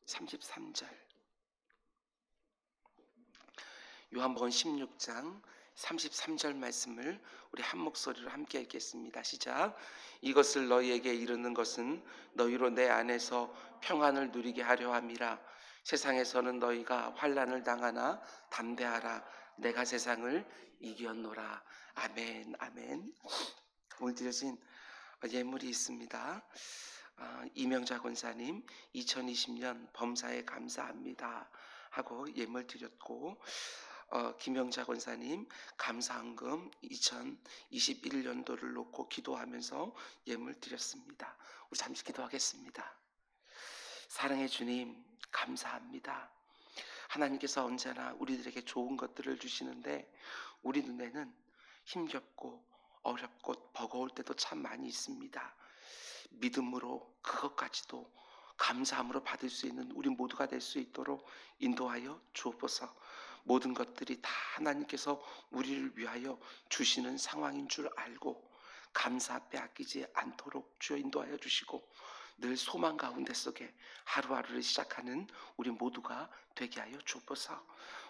33절. 요한복음 16장 33절 말씀을 우리 한 목소리로 함께 읽겠습니다. 시작. 이것을 너희에게 이르는 것은 너희로 내 안에서 평안을 누리게 하려 함이라. 세상에서는 너희가 환난을 당하나 담대하라. 내가 세상을 이겼노라. 아멘. 아멘. 오늘 드려진 예물이 있습니다. 이명자 권사님 2020년 범사에 감사합니다 하고 예물 드렸고, 김영자 권사님 감사헌금 2021년도를 놓고 기도하면서 예물 드렸습니다. 우리 잠시 기도하겠습니다. 사랑의 주님, 감사합니다. 하나님께서 언제나 우리들에게 좋은 것들을 주시는데 우리 눈에는 힘겹고 어렵고 버거울 때도 참 많이 있습니다. 믿음으로 그것까지도 감사함으로 받을 수 있는 우리 모두가 될 수 있도록 인도하여 주옵소서. 모든 것들이 다 하나님께서 우리를 위하여 주시는 상황인 줄 알고 감사 빼앗기지 않도록 주여 인도하여 주시고, 늘 소망 가운데 속에 하루하루를 시작하는 우리 모두가 되게 하여 주옵소서.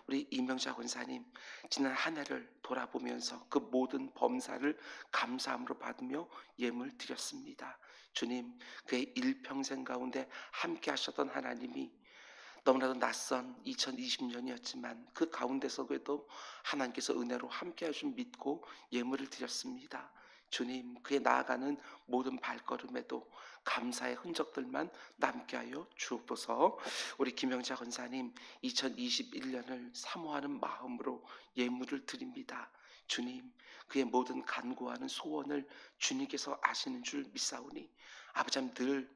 우리 이명자 권사님 지난 한 해를 돌아보면서 그 모든 범사를 감사함으로 받으며 예물 드렸습니다. 주님, 그의 일평생 가운데 함께 하셨던 하나님이 너무나도 낯선 2020년이었지만 그 가운데서도 하나님께서 은혜로 함께 하신 믿고 예물을 드렸습니다. 주님, 그의 나아가는 모든 발걸음에도 감사의 흔적들만 남게 하여 주옵소서. 우리 김영자 권사님 2021년을 사모하는 마음으로 예물을 드립니다. 주님, 그의 모든 간구하는 소원을 주님께서 아시는 줄 믿사오니 아버지, 늘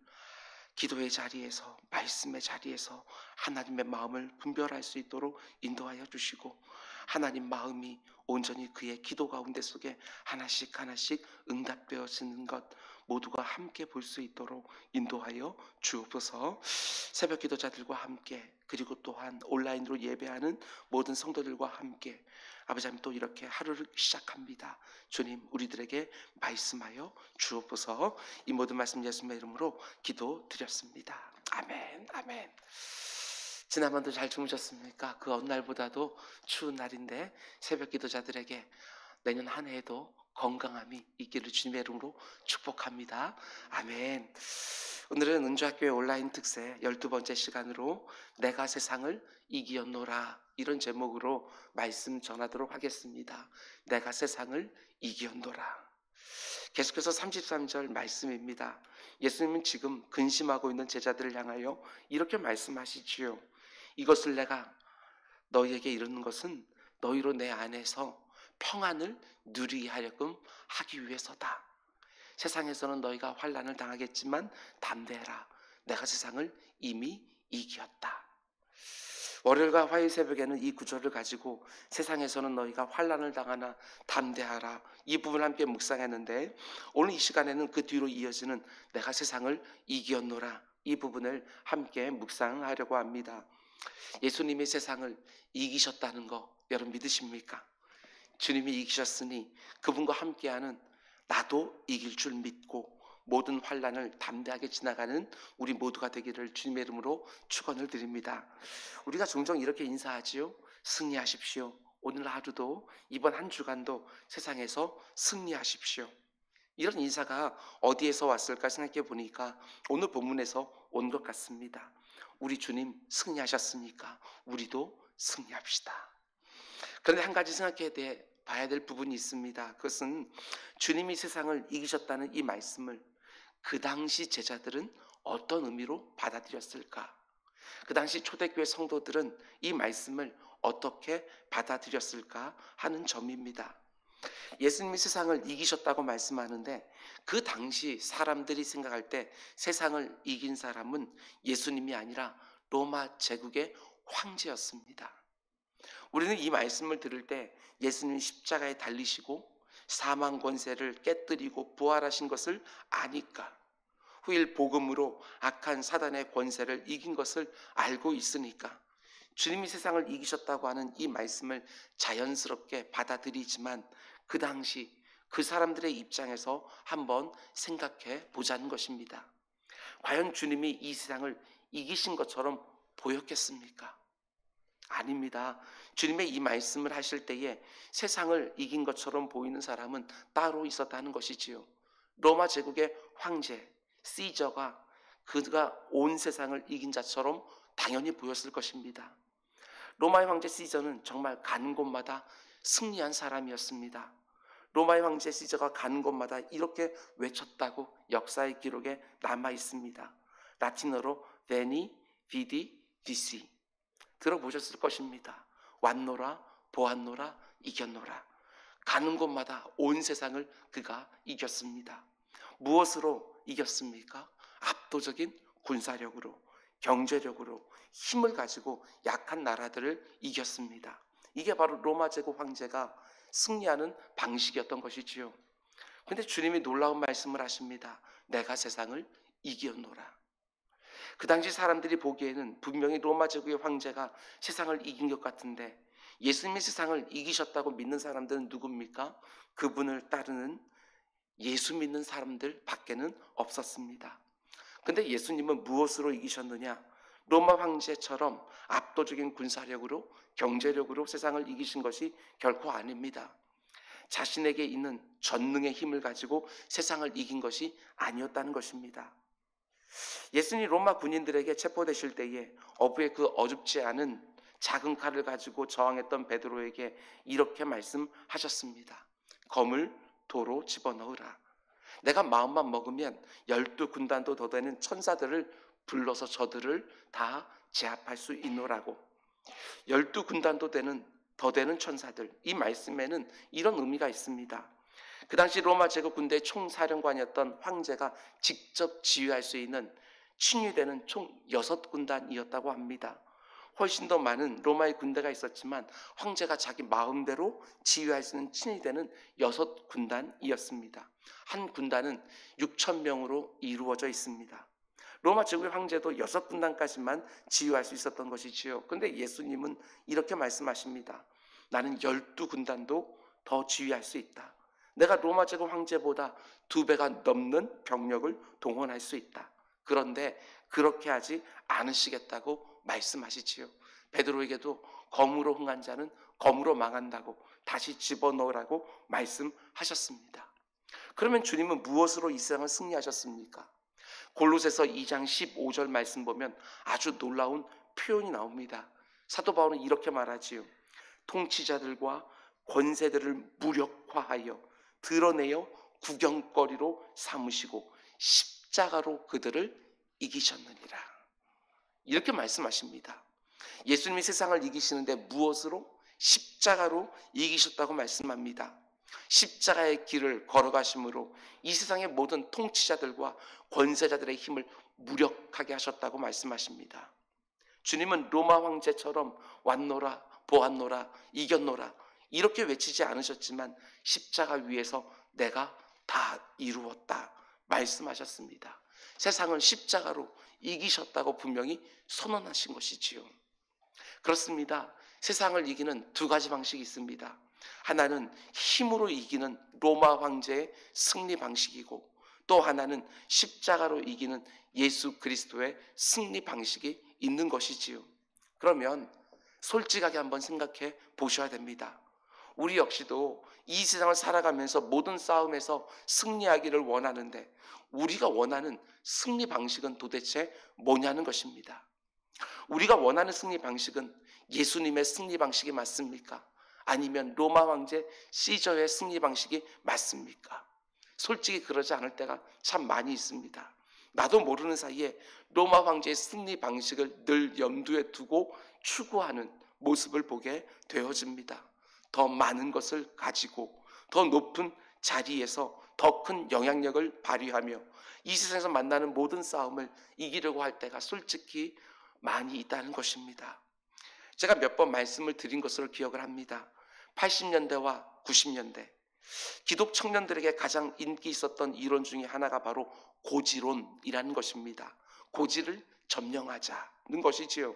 기도의 자리에서, 말씀의 자리에서 하나님의 마음을 분별할 수 있도록 인도하여 주시고, 하나님 마음이 온전히 그의 기도 가운데 속에 하나씩 하나씩 응답되어지는 것 모두가 함께 볼 수 있도록 인도하여 주옵소서. 새벽 기도자들과 함께, 그리고 또한 온라인으로 예배하는 모든 성도들과 함께 아버지 하나님 또 이렇게 하루를 시작합니다. 주님, 우리들에게 말씀하여 주옵소서. 이 모든 말씀 예수님의 이름으로 기도드렸습니다. 아멘. 아멘. 지난번도 잘 주무셨습니까? 그 어느 날보다도 추운 날인데 새벽 기도자들에게 내년 한 해에도 건강함이 있기를 주님의 이름으로 축복합니다. 아멘. 오늘은 은주학교의 온라인 특세 12번째 시간으로 내가 세상을 이기었노라, 이런 제목으로 말씀 전하도록 하겠습니다. 내가 세상을 이기었노라. 계속해서 33절 말씀입니다. 예수님은 지금 근심하고 있는 제자들을 향하여 이렇게 말씀하시지요. 이것을 내가 너희에게 이르는 것은 너희로 내 안에서 평안을 누리게 하려금 하기 위해서다. 세상에서는 너희가 환난을 당하겠지만 담대해라. 내가 세상을 이미 이겼다. 월요일과 화요일 새벽에는 이 구절을 가지고 세상에서는 너희가 환난을 당하나 담대하라, 이 부분을 함께 묵상했는데, 오늘 이 시간에는 그 뒤로 이어지는 내가 세상을 이겼노라, 이 부분을 함께 묵상하려고 합니다. 예수님이 세상을 이기셨다는 거 여러분 믿으십니까? 주님이 이기셨으니 그분과 함께하는 나도 이길 줄 믿고 모든 환난을 담대하게 지나가는 우리 모두가 되기를 주님의 이름으로 축원을 드립니다. 우리가 종종 이렇게 인사하지요. 승리하십시오. 오늘 하루도, 이번 한 주간도 세상에서 승리하십시오. 이런 인사가 어디에서 왔을까 생각해 보니까 오늘 본문에서 온 것 같습니다. 우리 주님 승리하셨으니까 우리도 승리합시다. 그런데 한 가지 생각해 봐야 될 부분이 있습니다. 그것은 주님이 세상을 이기셨다는 이 말씀을 그 당시 제자들은 어떤 의미로 받아들였을까? 그 당시 초대교회 성도들은 이 말씀을 어떻게 받아들였을까 하는 점입니다. 예수님이 세상을 이기셨다고 말씀하는데 그 당시 사람들이 생각할 때 세상을 이긴 사람은 예수님이 아니라 로마 제국의 황제였습니다. 우리는 이 말씀을 들을 때 예수님이 십자가에 달리시고 사망 권세를 깨뜨리고 부활하신 것을 아니까, 후일 복음으로 악한 사단의 권세를 이긴 것을 알고 있으니까 주님이 세상을 이기셨다고 하는 이 말씀을 자연스럽게 받아들이지만 그 당시 그 사람들의 입장에서 한번 생각해 보자는 것입니다. 과연 주님이 이 세상을 이기신 것처럼 보였겠습니까? 아닙니다. 주님의 이 말씀을 하실 때에 세상을 이긴 것처럼 보이는 사람은 따로 있었다는 것이지요. 로마 제국의 황제 시저가 그가 온 세상을 이긴 자처럼 당연히 보였을 것입니다. 로마의 황제 시저는 정말 가는 곳마다 승리한 사람이었습니다. 로마의 황제 시저가 가는 곳마다 이렇게 외쳤다고 역사의 기록에 남아 있습니다. 라틴어로 Veni, Vidi, Vici. 들어보셨을 것입니다. 왔노라, 보았노라, 이겼노라. 가는 곳마다 온 세상을 그가 이겼습니다. 무엇으로 이겼습니까? 압도적인 군사력으로, 경제력으로 힘을 가지고 약한 나라들을 이겼습니다. 이게 바로 로마 제국 황제가 승리하는 방식이었던 것이지요. 그런데 주님이 놀라운 말씀을 하십니다. 내가 세상을 이겼노라. 그 당시 사람들이 보기에는 분명히 로마 제국의 황제가 세상을 이긴 것 같은데 예수님이 세상을 이기셨다고 믿는 사람들은 누굽니까? 그분을 따르는 예수 믿는 사람들 밖에는 없었습니다. 근데 예수님은 무엇으로 이기셨느냐? 로마 황제처럼 압도적인 군사력으로 경제력으로 세상을 이기신 것이 결코 아닙니다. 자신에게 있는 전능의 힘을 가지고 세상을 이긴 것이 아니었다는 것입니다. 예수님이 로마 군인들에게 체포되실 때에 어부의 그 어줍지 않은 작은 칼을 가지고 저항했던 베드로에게 이렇게 말씀하셨습니다. 검을 도로 집어넣으라. 내가 마음만 먹으면 12군단도 더 되는 천사들을 불러서 저들을 다 제압할 수 있노라고. 12군단도 더 되는 천사들, 이 말씀에는 이런 의미가 있습니다. 그 당시 로마 제국 군대의 총사령관이었던 황제가 직접 지휘할 수 있는 친위되는 총 6군단이었다고 합니다. 훨씬 더 많은 로마의 군대가 있었지만 황제가 자기 마음대로 지휘할 수 있는 친위되는 6군단이었습니다. 한 군단은 6,000명으로 이루어져 있습니다. 로마 제국의 황제도 6군단까지만 지휘할 수 있었던 것이지요. 그런데 예수님은 이렇게 말씀하십니다. 나는 12군단도 더 지휘할 수 있다. 내가 로마 제국 황제보다 2배가 넘는 병력을 동원할 수 있다. 그런데 그렇게 하지 않으시겠다고 말씀하시지요. 베드로에게도 검으로 흥한 자는 검으로 망한다고 다시 집어넣으라고 말씀하셨습니다. 그러면 주님은 무엇으로 이 세상을 승리하셨습니까? 골로새서 2장 15절 말씀 보면 아주 놀라운 표현이 나옵니다. 사도 바울은 이렇게 말하지요. 통치자들과 권세들을 무력화하여 드러내어 구경거리로 삼으시고 십자가로 그들을 이기셨느니라. 이렇게 말씀하십니다. 예수님이 세상을 이기시는데 무엇으로? 십자가로 이기셨다고 말씀합니다. 십자가의 길을 걸어가심으로 이 세상의 모든 통치자들과 권세자들의 힘을 무력하게 하셨다고 말씀하십니다. 주님은 로마 황제처럼 왔노라, 보았노라, 이겼노라 이렇게 외치지 않으셨지만 십자가 위에서 내가 다 이루었다 말씀하셨습니다. 세상을 십자가로 이기셨다고 분명히 선언하신 것이지요. 그렇습니다. 세상을 이기는 2가지 방식이 있습니다. 하나는 힘으로 이기는 로마 황제의 승리 방식이고 또 하나는 십자가로 이기는 예수 그리스도의 승리 방식이 있는 것이지요. 그러면 솔직하게 한번 생각해 보셔야 됩니다. 우리 역시도 이 세상을 살아가면서 모든 싸움에서 승리하기를 원하는데 우리가 원하는 승리 방식은 도대체 뭐냐는 것입니다. 우리가 원하는 승리 방식은 예수님의 승리 방식이 맞습니까? 아니면 로마 황제 시저의 승리 방식이 맞습니까? 솔직히 그러지 않을 때가 참 많이 있습니다. 나도 모르는 사이에 로마 황제의 승리 방식을 늘 염두에 두고 추구하는 모습을 보게 되어집니다. 더 많은 것을 가지고 더 높은 자리에서 더 큰 영향력을 발휘하며 이 세상에서 만나는 모든 싸움을 이기려고 할 때가 솔직히 많이 있다는 것입니다. 제가 몇 번 말씀을 드린 것으로 기억을 합니다. 80년대와 90년대 기독 청년들에게 가장 인기 있었던 이론 중에 하나가 바로 고지론이라는 것입니다. 고지를 점령하자는 것이지요.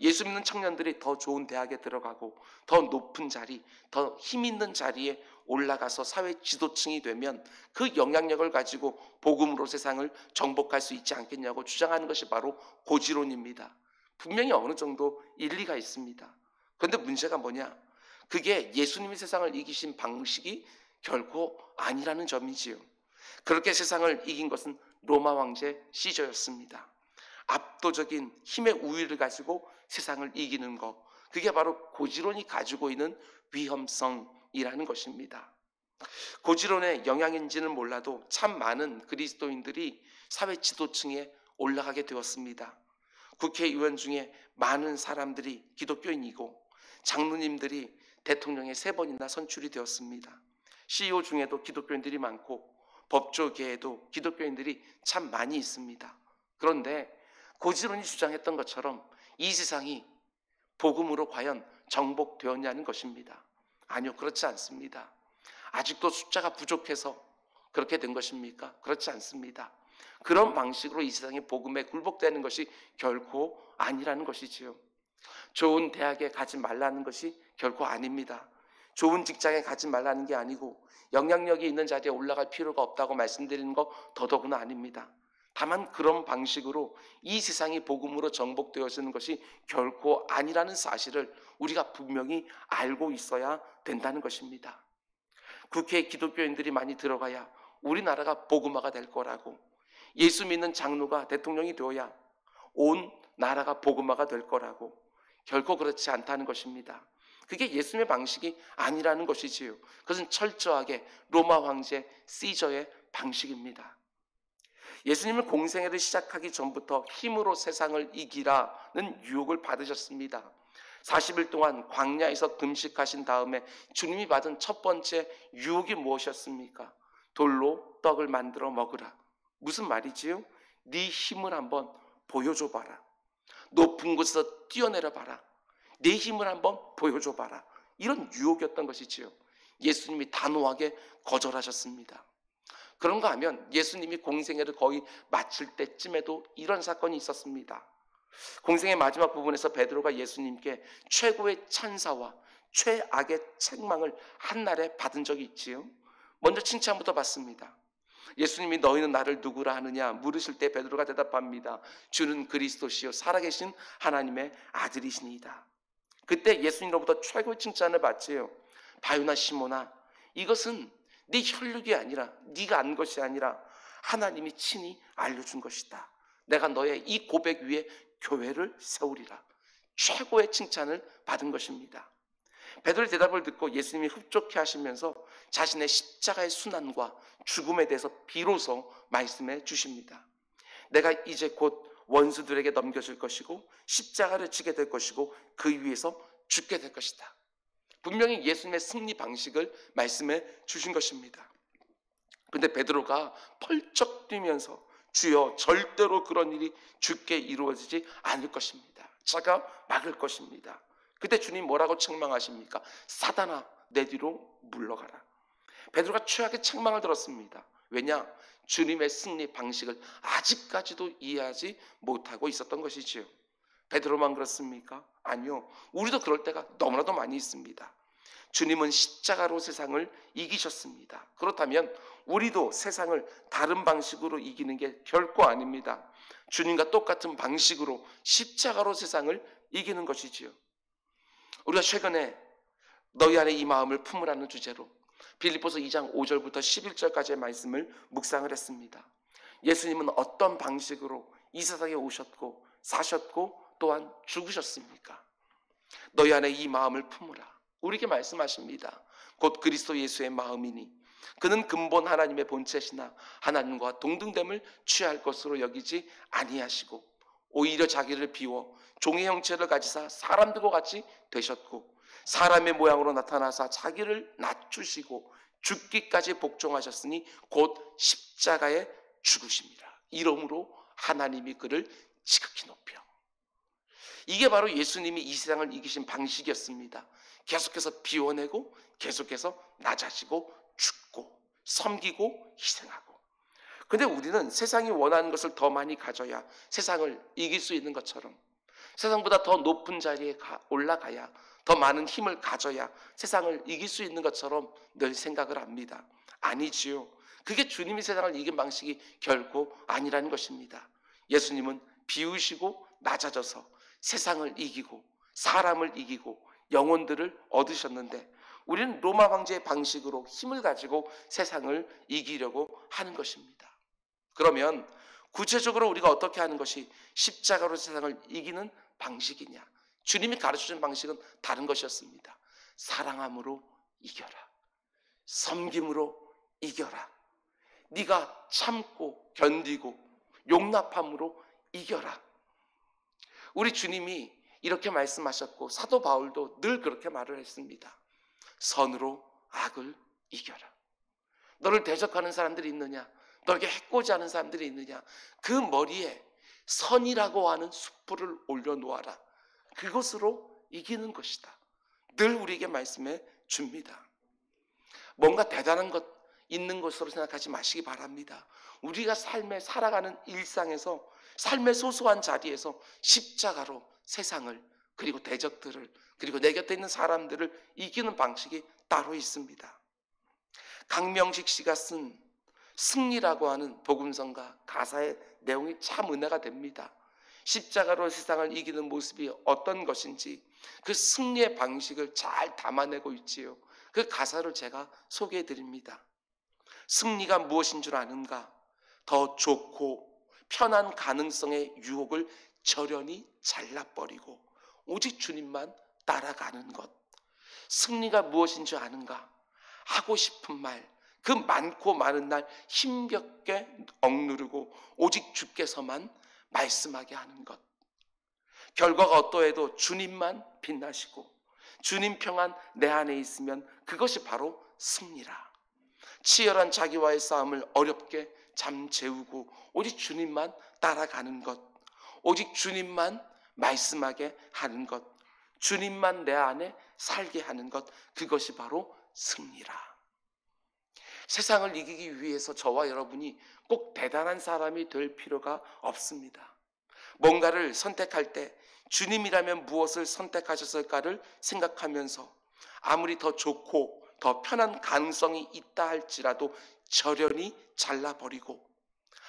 예수 믿는 청년들이 더 좋은 대학에 들어가고 더 높은 자리, 더 힘 있는 자리에 올라가서 사회 지도층이 되면 그 영향력을 가지고 복음으로 세상을 정복할 수 있지 않겠냐고 주장하는 것이 바로 고지론입니다. 분명히 어느 정도 일리가 있습니다. 그런데 문제가 뭐냐? 그게 예수님이 세상을 이기신 방식이 결코 아니라는 점이지요. 그렇게 세상을 이긴 것은 로마 황제 시저였습니다. 압도적인 힘의 우위를 가지고 세상을 이기는 것, 그게 바로 고지론이 가지고 있는 위험성이라는 것입니다. 고지론의 영향인지는 몰라도 참 많은 그리스도인들이 사회 지도층에 올라가게 되었습니다. 국회의원 중에 많은 사람들이 기독교인이고 장로님들이 대통령에 3번이나 선출이 되었습니다. CEO 중에도 기독교인들이 많고 법조계에도 기독교인들이 참 많이 있습니다. 그런데 고지론이 주장했던 것처럼 이 세상이 복음으로 과연 정복되었냐는 것입니다. 아니요, 그렇지 않습니다. 아직도 숫자가 부족해서 그렇게 된 것입니까? 그렇지 않습니다. 그런 방식으로 이 세상이 복음에 굴복되는 것이 결코 아니라는 것이지요. 좋은 대학에 가지 말라는 것이 결코 아닙니다. 좋은 직장에 가지 말라는 게 아니고 영향력이 있는 자리에 올라갈 필요가 없다고 말씀드리는 거 더더구나 아닙니다. 다만 그런 방식으로 이 세상이 복음으로 정복되어지는 것이 결코 아니라는 사실을 우리가 분명히 알고 있어야 된다는 것입니다. 국회에 기독교인들이 많이 들어가야 우리나라가 복음화가 될 거라고, 예수 믿는 장로가 대통령이 되어야 온 나라가 복음화가 될 거라고, 결코 그렇지 않다는 것입니다. 그게 예수님의 방식이 아니라는 것이지요. 그것은 철저하게 로마 황제 시저의 방식입니다. 예수님은 공생애를 시작하기 전부터 힘으로 세상을 이기라는 유혹을 받으셨습니다. 40일 동안 광야에서 금식하신 다음에 주님이 받은 첫 번째 유혹이 무엇이었습니까? 돌로 떡을 만들어 먹으라. 무슨 말이지요? 네 힘을 한번 보여줘봐라. 높은 곳에서 뛰어내려봐라. 내 힘을 한번 보여줘봐라. 이런 유혹이었던 것이지요. 예수님이 단호하게 거절하셨습니다. 그런가 하면 예수님이 공생애를 거의 마칠 때쯤에도 이런 사건이 있었습니다. 공생의 마지막 부분에서 베드로가 예수님께 최고의 찬사와 최악의 책망을 한날에 받은 적이 있지요. 먼저 칭찬부터 받습니다. 예수님이 너희는 나를 누구라 하느냐 물으실 때 베드로가 대답합니다. 주는 그리스도시요 살아계신 하나님의 아들이시니이다. 그때 예수님으로부터 최고의 칭찬을 받지요. 바요나 시몬아, 이것은 네 혈육이 아니라 네가 안 것이 아니라 하나님이 친히 알려준 것이다. 내가 너의 이 고백 위에 교회를 세우리라. 최고의 칭찬을 받은 것입니다. 베드로의 대답을 듣고 예수님이 흡족해 하시면서 자신의 십자가의 순환과 죽음에 대해서 비로소 말씀해 주십니다. 내가 이제 곧 원수들에게 넘겨질 것이고 십자가를 지게 될 것이고 그 위에서 죽게 될 것이다. 분명히 예수님의 승리 방식을 말씀해 주신 것입니다. 그런데 베드로가 펄쩍 뛰면서 주여 절대로 그런 일이 주께 이루어지지 않을 것입니다. 제가 막을 것입니다. 그때 주님 뭐라고 책망하십니까? 사단아 내 뒤로 물러가라. 베드로가 최악의 책망을 들었습니다. 왜냐? 주님의 승리 방식을 아직까지도 이해하지 못하고 있었던 것이지요. 베드로만 그렇습니까? 아니요. 우리도 그럴 때가 너무나도 많이 있습니다. 주님은 십자가로 세상을 이기셨습니다. 그렇다면 우리도 세상을 다른 방식으로 이기는 게 결코 아닙니다. 주님과 똑같은 방식으로 십자가로 세상을 이기는 것이지요. 우리가 최근에 너희 안에 이 마음을 품으라는 주제로 빌립보서 2장 5절부터 11절까지의 말씀을 묵상을 했습니다. 예수님은 어떤 방식으로 이 세상에 오셨고 사셨고 또한 죽으셨습니까? 너희 안에 이 마음을 품으라. 우리에게 말씀하십니다. 곧 그리스도 예수의 마음이니 그는 근본 하나님의 본체시나 하나님과 동등됨을 취할 것으로 여기지 아니하시고 오히려 자기를 비워 종의 형체를 가지사 사람들과 같이 되셨고 사람의 모양으로 나타나사 자기를 낮추시고 죽기까지 복종하셨으니 곧 십자가에 죽으심이라. 이러므로 하나님이 그를 지극히 높여. 이게 바로 예수님이 이 세상을 이기신 방식이었습니다. 계속해서 비워내고 계속해서 낮아지고 죽고 섬기고 희생하고. 근데 우리는 세상이 원하는 것을 더 많이 가져야 세상을 이길 수 있는 것처럼 세상보다 더 높은 자리에 올라가야 더 많은 힘을 가져야 세상을 이길 수 있는 것처럼 늘 생각을 합니다. 아니지요. 그게 주님이 세상을 이긴 방식이 결코 아니라는 것입니다. 예수님은 비우시고 낮아져서 세상을 이기고 사람을 이기고 영혼들을 얻으셨는데, 우리는 로마 황제의 방식으로 힘을 가지고 세상을 이기려고 하는 것입니다. 그러면 구체적으로 우리가 어떻게 하는 것이 십자가로 세상을 이기는 방식이냐? 주님이 가르쳐준 방식은 다른 것이었습니다. 사랑함으로 이겨라. 섬김으로 이겨라. 네가 참고 견디고 용납함으로 이겨라. 우리 주님이 이렇게 말씀하셨고, 사도 바울도 늘 그렇게 말을 했습니다. 선으로 악을 이겨라. 너를 대적하는 사람들이 있느냐? 너에게 해코지하는 사람들이 있느냐? 그 머리에 선이라고 하는 숯불을 올려놓아라. 그것으로 이기는 것이다. 늘 우리에게 말씀해 줍니다. 뭔가 대단한 것 있는 것으로 생각하지 마시기 바랍니다. 우리가 삶에 살아가는 일상에서, 삶의 소소한 자리에서 십자가로 세상을, 그리고 대적들을, 그리고 내 곁에 있는 사람들을 이기는 방식이 따로 있습니다. 강명식 씨가 쓴 승리라고 하는 복음성가 가사의 내용이 참 은혜가 됩니다. 십자가로 세상을 이기는 모습이 어떤 것인지 그 승리의 방식을 잘 담아내고 있지요. 그 가사를 제가 소개해 드립니다. 승리가 무엇인 줄 아는가? 더 좋고 편한 가능성의 유혹을 저련히 잘라버리고 오직 주님만 따라가는 것. 승리가 무엇인 줄 아는가? 하고 싶은 말, 그 많고 많은 날 힘겹게 억누르고 오직 주께서만 말씀하게 하는 것. 결과가 어떠해도 주님만 빛나시고 주님 평안 내 안에 있으면 그것이 바로 승리라. 치열한 자기와의 싸움을 어렵게 잠재우고 오직 주님만 따라가는 것, 오직 주님만 말씀하게 하는 것, 주님만 내 안에 살게 하는 것, 그것이 바로 승리라. 세상을 이기기 위해서 저와 여러분이 꼭 대단한 사람이 될 필요가 없습니다. 뭔가를 선택할 때 주님이라면 무엇을 선택하셨을까를 생각하면서 아무리 더 좋고 더 편한 가능성이 있다 할지라도 저련히 잘라버리고,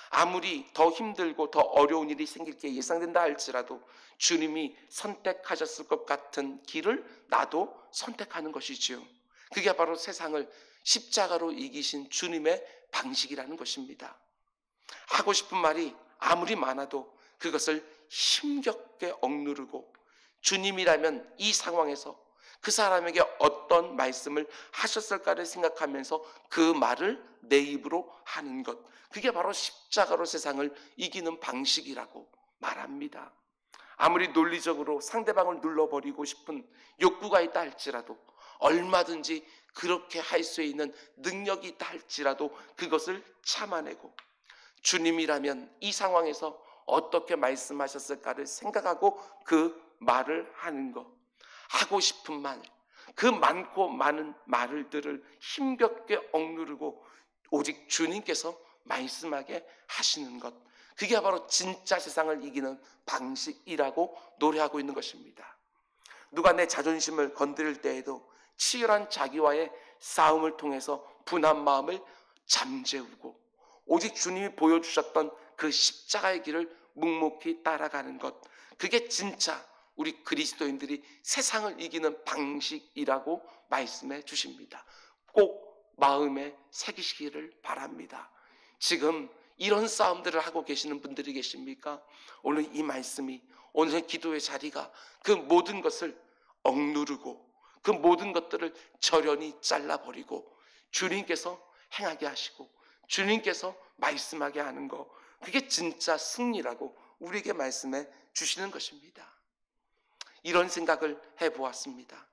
아무리 더 힘들고 더 어려운 일이 생길 게 예상된다 할지라도 주님이 선택하셨을 것 같은 길을 나도 선택하는 것이지요. 그게 바로 세상을 십자가로 이기신 주님의 방식이라는 것입니다. 하고 싶은 말이 아무리 많아도 그것을 힘겹게 억누르고 주님이라면 이 상황에서 그 사람에게 어떤 말씀을 하셨을까를 생각하면서 그 말을 내 입으로 하는 것, 그게 바로 십자가로 세상을 이기는 방식이라고 말합니다. 아무리 논리적으로 상대방을 눌러버리고 싶은 욕구가 있다 할지라도, 얼마든지 그렇게 할 수 있는 능력이 있다 할지라도 그것을 참아내고 주님이라면 이 상황에서 어떻게 말씀하셨을까를 생각하고 그 말을 하는 것. 하고 싶은 말, 그 많고 많은 말들을 힘겹게 억누르고 오직 주님께서 말씀하게 하시는 것, 그게 바로 진짜 세상을 이기는 방식이라고 노래하고 있는 것입니다. 누가 내 자존심을 건드릴 때에도 치열한 자기와의 싸움을 통해서 분한 마음을 잠재우고 오직 주님이 보여주셨던 그 십자가의 길을 묵묵히 따라가는 것, 그게 진짜 우리 그리스도인들이 세상을 이기는 방식이라고 말씀해 주십니다. 꼭 마음에 새기시기를 바랍니다. 지금 이런 싸움들을 하고 계시는 분들이 계십니까? 오늘 이 말씀이, 오늘 기도의 자리가 그 모든 것을 억누르고 그 모든 것들을 저련히 잘라버리고 주님께서 행하게 하시고 주님께서 말씀하게 하는 것, 그게 진짜 승리라고 우리에게 말씀해 주시는 것입니다. 이런 생각을 해보았습니다.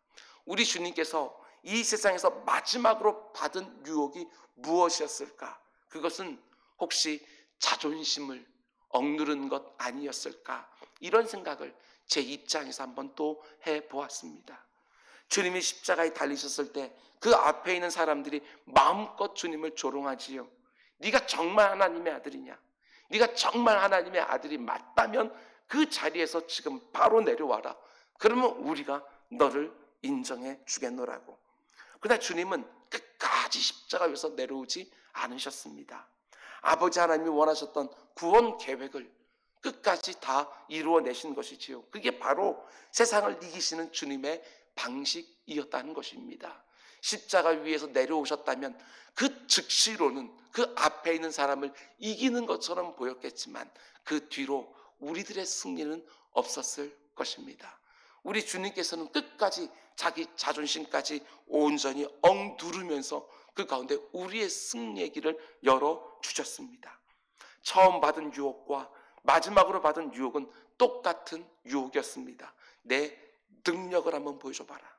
우리 주님께서 이 세상에서 마지막으로 받은 유혹이 무엇이었을까? 그것은 혹시 자존심을 억누른 것 아니었을까? 이런 생각을 제 입장에서 한번 또 해보았습니다. 주님이 십자가에 달리셨을 때 그 앞에 있는 사람들이 마음껏 주님을 조롱하지요. 네가 정말 하나님의 아들이냐? 네가 정말 하나님의 아들이 맞다면 그 자리에서 지금 바로 내려와라. 그러면 우리가 너를 인정해 주겠노라고. 그러나 주님은 끝까지 십자가 위에서 내려오지 않으셨습니다. 아버지 하나님이 원하셨던 구원 계획을 끝까지 다 이루어내신 것이지요. 그게 바로 세상을 이기시는 주님의 방식이었다는 것입니다. 십자가 위에서 내려오셨다면 그 즉시로는 그 앞에 있는 사람을 이기는 것처럼 보였겠지만 그 뒤로 우리들의 승리는 없었을 것입니다. 우리 주님께서는 끝까지 자기 자존심까지 온전히 억누르면서 그 가운데 우리의 승리의 길을 열어주셨습니다. 처음 받은 유혹과 마지막으로 받은 유혹은 똑같은 유혹이었습니다. 내 능력을 한번 보여줘봐라.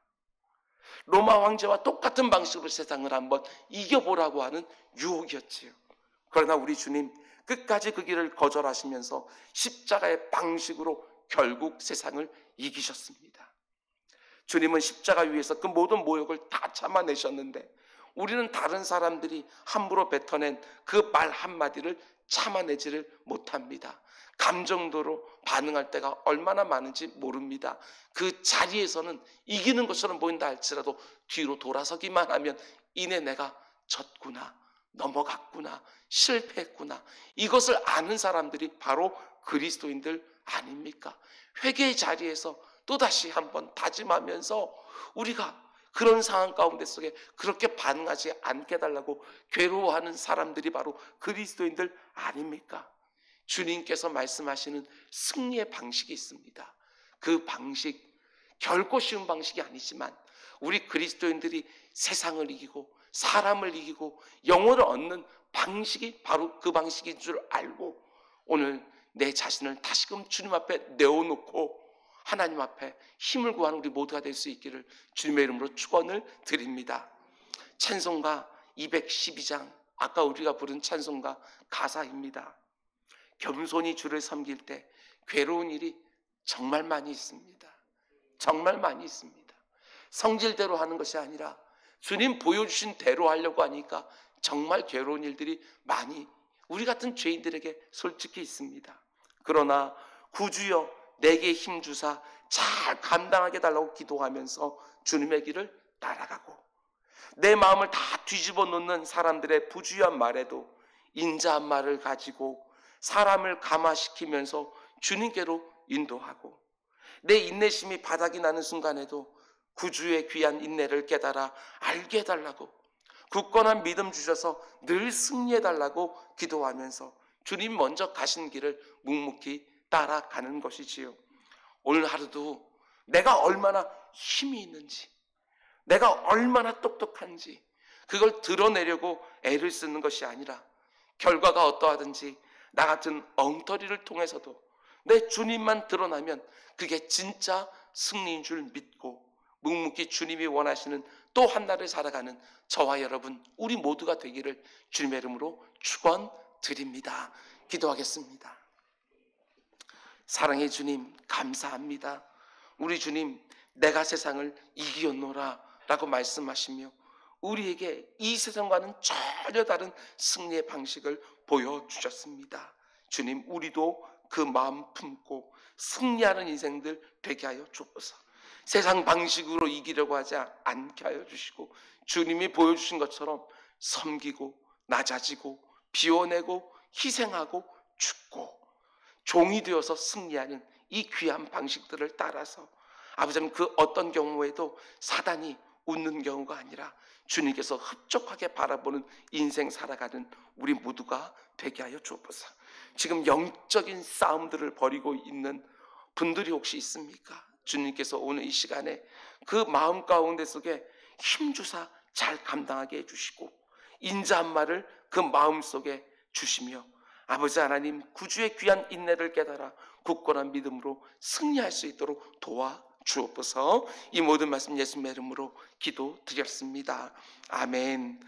로마 황제와 똑같은 방식으로 세상을 한번 이겨보라고 하는 유혹이었지요. 그러나 우리 주님 끝까지 그 길을 거절하시면서 십자가의 방식으로 결국 세상을 이기셨습니다. 주님은 십자가 위에서 그 모든 모욕을 다 참아내셨는데 우리는 다른 사람들이 함부로 뱉어낸 그 말 한마디를 참아내지를 못합니다. 감정도로 반응할 때가 얼마나 많은지 모릅니다. 그 자리에서는 이기는 것처럼 보인다 할지라도 뒤로 돌아서기만 하면 이내 내가 졌구나, 넘어갔구나, 실패했구나. 이것을 아는 사람들이 바로 그리스도인들 아닙니까? 회개의 자리에서 또다시 한번 다짐하면서 우리가 그런 상황 가운데 속에 그렇게 반응하지 않게 해달라고 괴로워하는 사람들이 바로 그리스도인들 아닙니까? 주님께서 말씀하시는 승리의 방식이 있습니다. 그 방식 결코 쉬운 방식이 아니지만 우리 그리스도인들이 세상을 이기고 사람을 이기고 영혼을 얻는 방식이 바로 그 방식인 줄 알고 오늘 내 자신을 다시금 주님 앞에 내어놓고 하나님 앞에 힘을 구하는 우리 모두가 될 수 있기를 주님의 이름으로 축원을 드립니다. 찬송가 212장 아까 우리가 부른 찬송가 가사입니다. 겸손히 주를 섬길 때 괴로운 일이 정말 많이 있습니다. 정말 많이 있습니다. 성질대로 하는 것이 아니라 주님 보여주신 대로 하려고 하니까 정말 괴로운 일들이 많이 우리 같은 죄인들에게 솔직히 있습니다. 그러나 구주여 내게 힘주사 잘 감당하게 달라고 기도하면서 주님의 길을 따라가고 내 마음을 다 뒤집어 놓는 사람들의 부주의한 말에도 인자한 말을 가지고 사람을 감화시키면서 주님께로 인도하고 내 인내심이 바닥이 나는 순간에도 구주의 귀한 인내를 깨달아 알게 해달라고 굳건한 믿음 주셔서 늘 승리해달라고 기도하면서 주님 먼저 가신 길을 묵묵히 따라가는 것이지요. 오늘 하루도 내가 얼마나 힘이 있는지 내가 얼마나 똑똑한지 그걸 드러내려고 애를 쓰는 것이 아니라 결과가 어떠하든지 나 같은 엉터리를 통해서도 내 주님만 드러나면 그게 진짜 승리인 줄 믿고 묵묵히 주님이 원하시는 또 한 날을 살아가는 저와 여러분 우리 모두가 되기를 주님의 이름으로 축원드립니다. 기도하겠습니다. 사랑의 주님 감사합니다. 우리 주님 내가 세상을 이기었노라 라고 말씀하시며 우리에게 이 세상과는 전혀 다른 승리의 방식을 보여주셨습니다. 주님 우리도 그 마음 품고 승리하는 인생들 되게 하여 주옵소서. 세상 방식으로 이기려고 하지 않게 하여 주시고 주님이 보여주신 것처럼 섬기고 낮아지고 비워내고 희생하고 죽고 종이 되어서 승리하는 이 귀한 방식들을 따라서 아버지는 그 어떤 경우에도 사단이 웃는 경우가 아니라 주님께서 흡족하게 바라보는 인생 살아가는 우리 모두가 되게 하여 주옵소서. 지금 영적인 싸움들을 벌이고 있는 분들이 혹시 있습니까? 주님께서 오늘 이 시간에 그 마음 가운데 속에 힘주사 잘 감당하게 해주시고 인자한 말을 그 마음 속에 주시며 아버지 하나님 구주의 귀한 인내를 깨달아 굳건한 믿음으로 승리할 수 있도록 도와주옵소서. 이 모든 말씀 예수님의 이름으로 기도드렸습니다. 아멘.